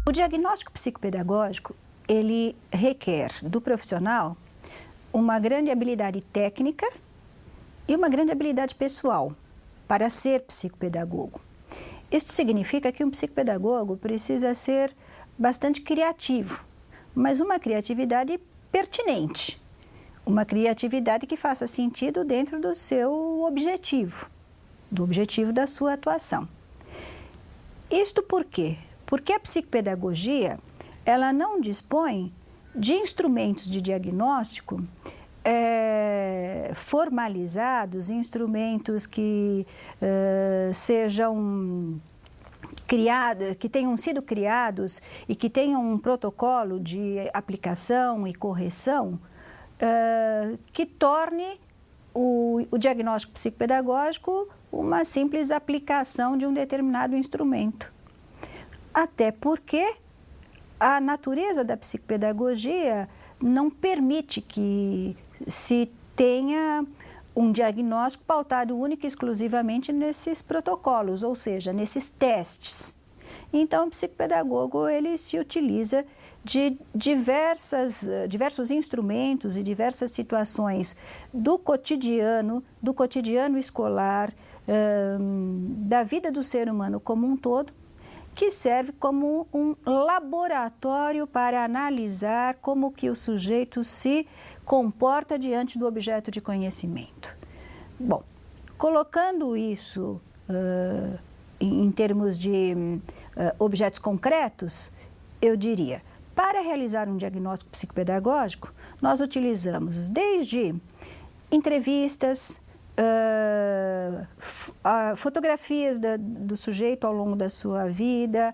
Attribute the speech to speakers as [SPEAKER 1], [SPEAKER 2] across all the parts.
[SPEAKER 1] O diagnóstico psicopedagógico, ele requer do profissional uma grande habilidade técnica e uma grande habilidade pessoal para ser psicopedagogo. Isso significa que um psicopedagogo precisa ser bastante criativo, mas uma criatividade pertinente, uma criatividade que faça sentido dentro do seu objetivo, do objetivo da sua atuação. Isto por quê? Porque a psicopedagogia, ela não dispõe de instrumentos de diagnóstico formalizados, instrumentos que sejam criados, que tenham sido criados e que tenham um protocolo de aplicação e correção que torne o diagnóstico psicopedagógico uma simples aplicação de um determinado instrumento. Até porque a natureza da psicopedagogia não permite que se tenha um diagnóstico pautado única e exclusivamente nesses protocolos, ou seja, nesses testes. Então, o psicopedagogo, ele se utiliza de diversos instrumentos e diversas situações do cotidiano escolar, da vida do ser humano como um todo, que serve como um laboratório para analisar como que o sujeito se comporta diante do objeto de conhecimento. Bom, colocando isso em termos de objetos concretos, eu diria, para realizar um diagnóstico psicopedagógico, nós utilizamos desde entrevistas, fotografias do sujeito ao longo da sua vida,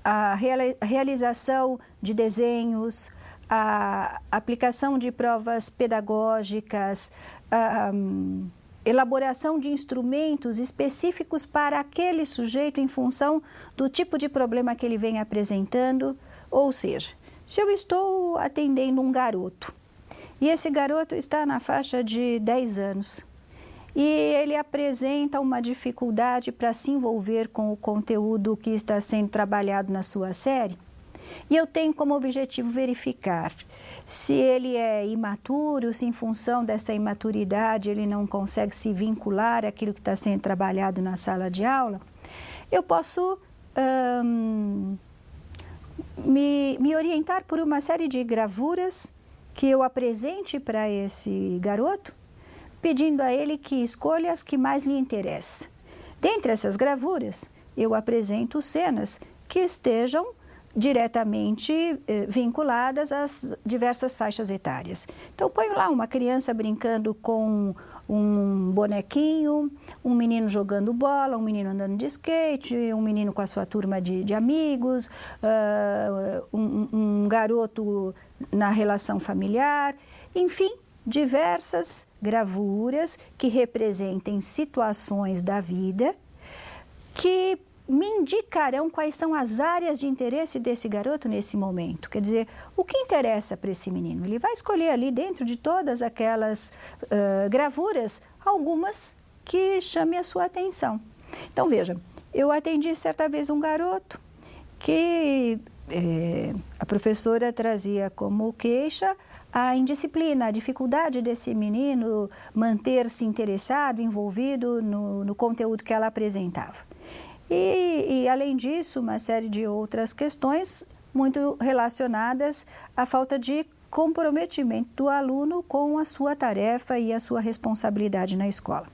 [SPEAKER 1] a realização de desenhos, a aplicação de provas pedagógicas, a elaboração de instrumentos específicos para aquele sujeito em função do tipo de problema que ele vem apresentando. Ou seja, se eu estou atendendo um garoto, e esse garoto está na faixa de 10 anos, e ele apresenta uma dificuldade para se envolver com o conteúdo que está sendo trabalhado na sua série, e eu tenho como objetivo verificar se ele é imaturo, se em função dessa imaturidade ele não consegue se vincular àquilo que está sendo trabalhado na sala de aula, eu posso me orientar por uma série de gravuras que eu apresente para esse garoto, pedindo a ele que escolha as que mais lhe interessam. Dentre essas gravuras, eu apresento cenas que estejam diretamente vinculadas às diversas faixas etárias. Então, ponho lá uma criança brincando com um bonequinho, um menino jogando bola, um menino andando de skate, um menino com a sua turma de amigos, um garoto na relação familiar, enfim, diversas gravuras que representem situações da vida que me indicarão quais são as áreas de interesse desse garoto nesse momento. Quer dizer, o que interessa para esse menino? Ele vai escolher ali dentro de todas aquelas gravuras, algumas que chamem a sua atenção. Então, veja, eu atendi certa vez um garoto que a professora trazia como queixa a indisciplina, a dificuldade desse menino manter-se interessado, envolvido no conteúdo que ela apresentava. E, além disso, uma série de outras questões muito relacionadas à falta de comprometimento do aluno com a sua tarefa e a sua responsabilidade na escola.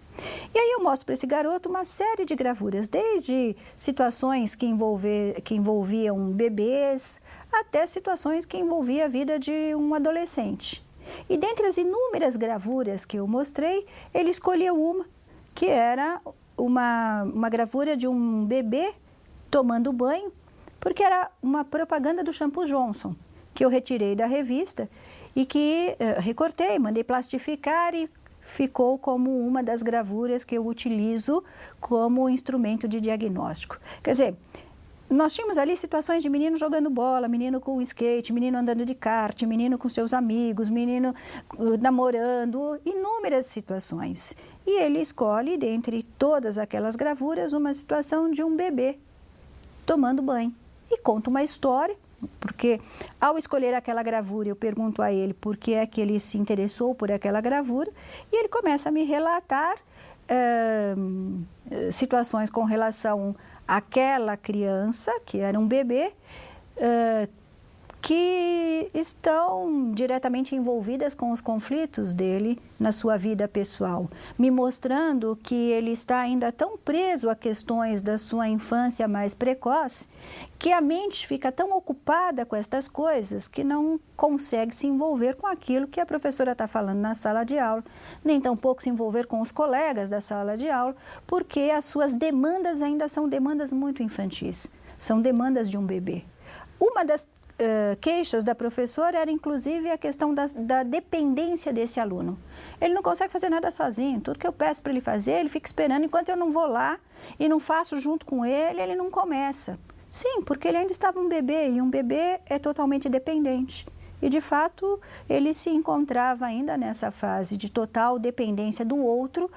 [SPEAKER 1] E aí eu mostro para esse garoto uma série de gravuras, desde situações que envolviam bebês, até situações que envolviam a vida de um adolescente. E dentre as inúmeras gravuras que eu mostrei, ele escolheu uma que era uma gravura de um bebê tomando banho, porque era uma propaganda do shampoo Johnson, que eu retirei da revista e que recortei, mandei plastificar e ficou como uma das gravuras que eu utilizo como instrumento de diagnóstico. Quer dizer, nós tínhamos ali situações de menino jogando bola, menino com skate, menino andando de kart, menino com seus amigos, menino namorando, inúmeras situações. E ele escolhe, dentre todas aquelas gravuras, uma situação de um bebê tomando banho. E conto uma história, porque ao escolher aquela gravura, eu pergunto a ele por que é que ele se interessou por aquela gravura, e ele começa a me relatar situações com relação àquela criança, que era um bebê, que estão diretamente envolvidas com os conflitos dele na sua vida pessoal, me mostrando que ele está ainda tão preso a questões da sua infância mais precoce, que a mente fica tão ocupada com estas coisas que não consegue se envolver com aquilo que a professora está falando na sala de aula, nem tampouco se envolver com os colegas da sala de aula, porque as suas demandas ainda são demandas muito infantis, são demandas de um bebê. Uma das queixas da professora era inclusive a questão da dependência desse aluno. Ele não consegue fazer nada sozinho, tudo que eu peço para ele fazer, ele fica esperando, enquanto eu não vou lá e não faço junto com ele, ele não começa. Sim, porque ele ainda estava um bebê, e um bebê é totalmente dependente. E de fato, ele se encontrava ainda nessa fase de total dependência do outro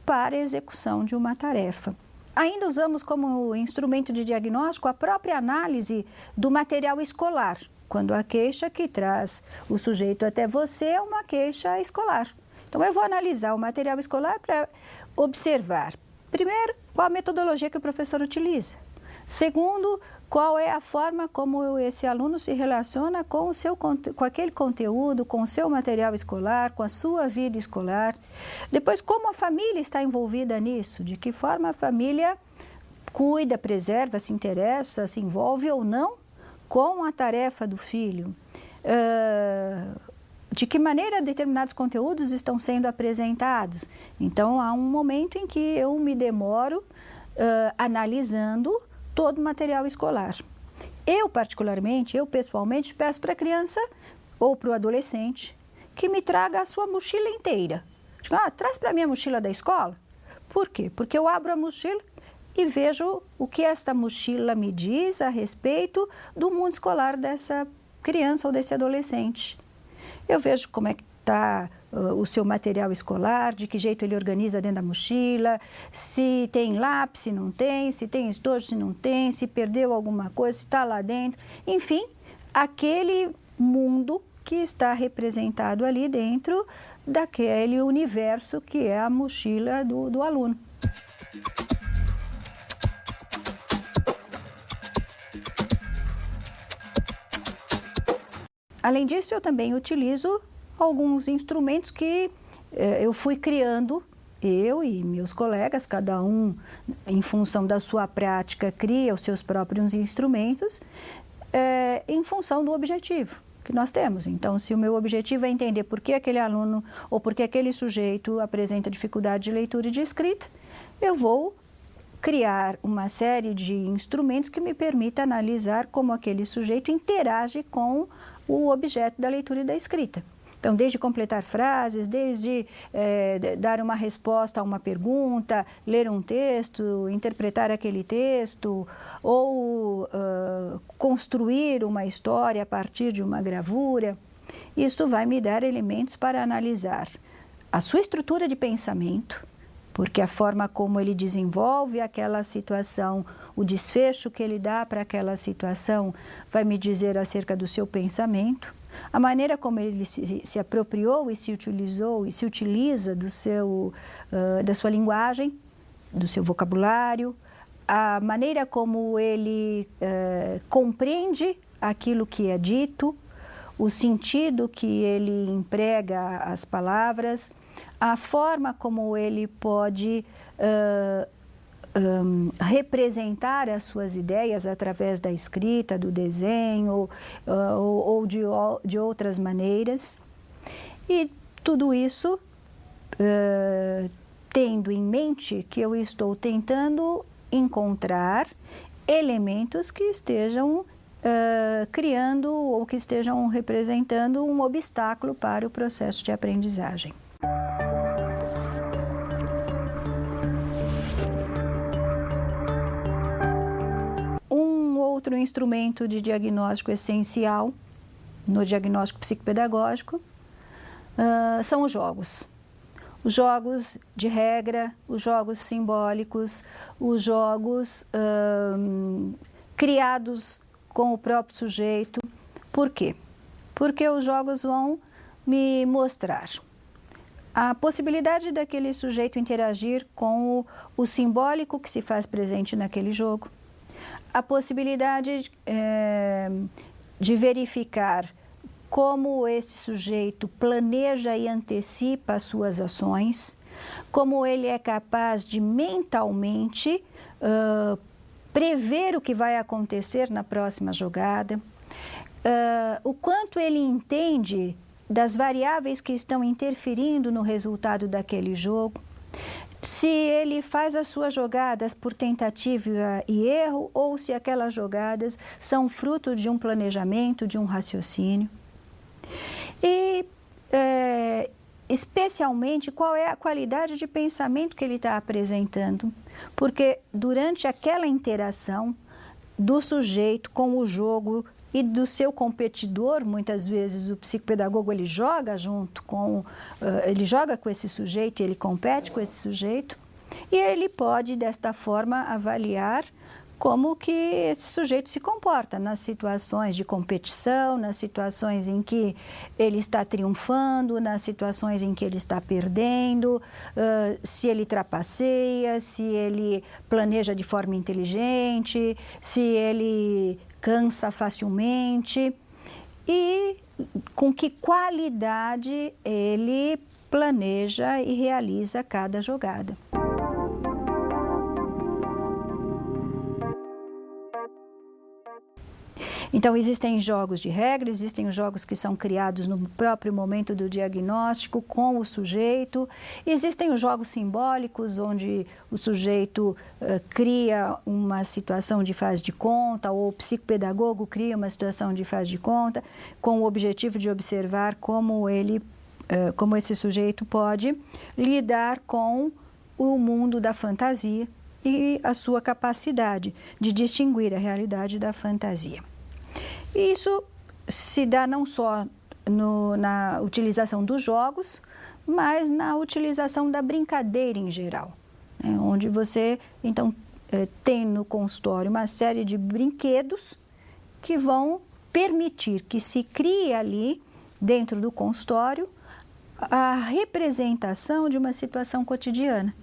[SPEAKER 1] para a execução de uma tarefa. Ainda usamos como instrumento de diagnóstico a própria análise do material escolar, quando a queixa que traz o sujeito até você é uma queixa escolar. Então, eu vou analisar o material escolar para observar, primeiro, qual a metodologia que o professor utiliza. Segundo, qual é a forma como esse aluno se relaciona com aquele conteúdo, com o seu material escolar, com a sua vida escolar. Depois, como a família está envolvida nisso, de que forma a família cuida, preserva, se interessa, se envolve ou não com a tarefa do filho. De que maneira determinados conteúdos estão sendo apresentados. Então, há um momento em que eu me demoro analisando todo o material escolar. Eu, particularmente, pessoalmente, peço para a criança ou para o adolescente que me traga a sua mochila inteira. Digo, traz para mim a mochila da escola. Por quê? Porque eu abro a mochila e vejo o que esta mochila me diz a respeito do mundo escolar dessa criança ou desse adolescente. Eu vejo como é que está o seu material escolar, de que jeito ele organiza dentro da mochila, se tem lápis, se não tem, se tem estojo, se não tem, se perdeu alguma coisa, se está lá dentro. Enfim, aquele mundo que está representado ali dentro daquele universo que é a mochila do aluno. Além disso, eu também utilizo alguns instrumentos que eu fui criando, eu e meus colegas, cada um em função da sua prática cria os seus próprios instrumentos, em função do objetivo que nós temos. Então, se o meu objetivo é entender por que aquele aluno ou por que aquele sujeito apresenta dificuldade de leitura e de escrita, eu vou criar uma série de instrumentos que me permita analisar como aquele sujeito interage com o objeto da leitura e da escrita. Então, desde completar frases, desde dar uma resposta a uma pergunta, ler um texto, interpretar aquele texto, ou construir uma história a partir de uma gravura. Isto vai me dar elementos para analisar a sua estrutura de pensamento, porque a forma como ele desenvolve aquela situação, o desfecho que ele dá para aquela situação vai me dizer acerca do seu pensamento, a maneira como ele se apropriou e se utilizou e se utiliza da sua linguagem, do seu vocabulário, a maneira como ele compreende aquilo que é dito, o sentido que ele emprega as palavras, a forma como ele pode representar as suas ideias através da escrita, do desenho ou de outras maneiras. E tudo isso tendo em mente que eu estou tentando encontrar elementos que estejam criando ou que estejam representando um obstáculo para o processo de aprendizagem. Outro instrumento de diagnóstico essencial no diagnóstico psicopedagógico são os jogos. Os jogos de regra, os jogos simbólicos, os jogos criados com o próprio sujeito. Por quê? Porque os jogos vão me mostrar a possibilidade daquele sujeito interagir com o simbólico que se faz presente naquele jogo, a possibilidade de verificar como esse sujeito planeja e antecipa as suas ações, como ele é capaz de mentalmente prever o que vai acontecer na próxima jogada, o quanto ele entende das variáveis que estão interferindo no resultado daquele jogo, se ele faz as suas jogadas por tentativa e erro ou se aquelas jogadas são fruto de um planejamento, de um raciocínio. E, especialmente, qual é a qualidade de pensamento que ele está apresentando, porque durante aquela interação do sujeito com o jogo e do seu competidor, muitas vezes o psicopedagogo ele joga junto com, ele joga com esse sujeito, ele compete com esse sujeito, e ele pode, desta forma, avaliar como que esse sujeito se comporta nas situações de competição, nas situações em que ele está triunfando, nas situações em que ele está perdendo, se ele trapaceia, se ele planeja de forma inteligente, se ele cansa facilmente e com que qualidade ele planeja e realiza cada jogada. Então, existem jogos de regra, existem os jogos que são criados no próprio momento do diagnóstico com o sujeito, existem os jogos simbólicos, onde o sujeito cria uma situação de faz de conta, ou o psicopedagogo cria uma situação de faz de conta, com o objetivo de observar como esse sujeito pode lidar com o mundo da fantasia e a sua capacidade de distinguir a realidade da fantasia. Isso se dá não só na utilização dos jogos, mas na utilização da brincadeira em geral, né? Onde você, então, tem no consultório uma série de brinquedos que vão permitir que se crie ali, dentro do consultório, a representação de uma situação cotidiana,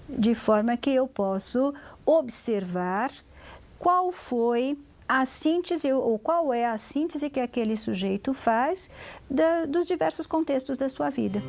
[SPEAKER 1] de forma que eu posso observar qual foi a síntese, ou qual é a síntese que aquele sujeito faz dos diversos contextos da sua vida.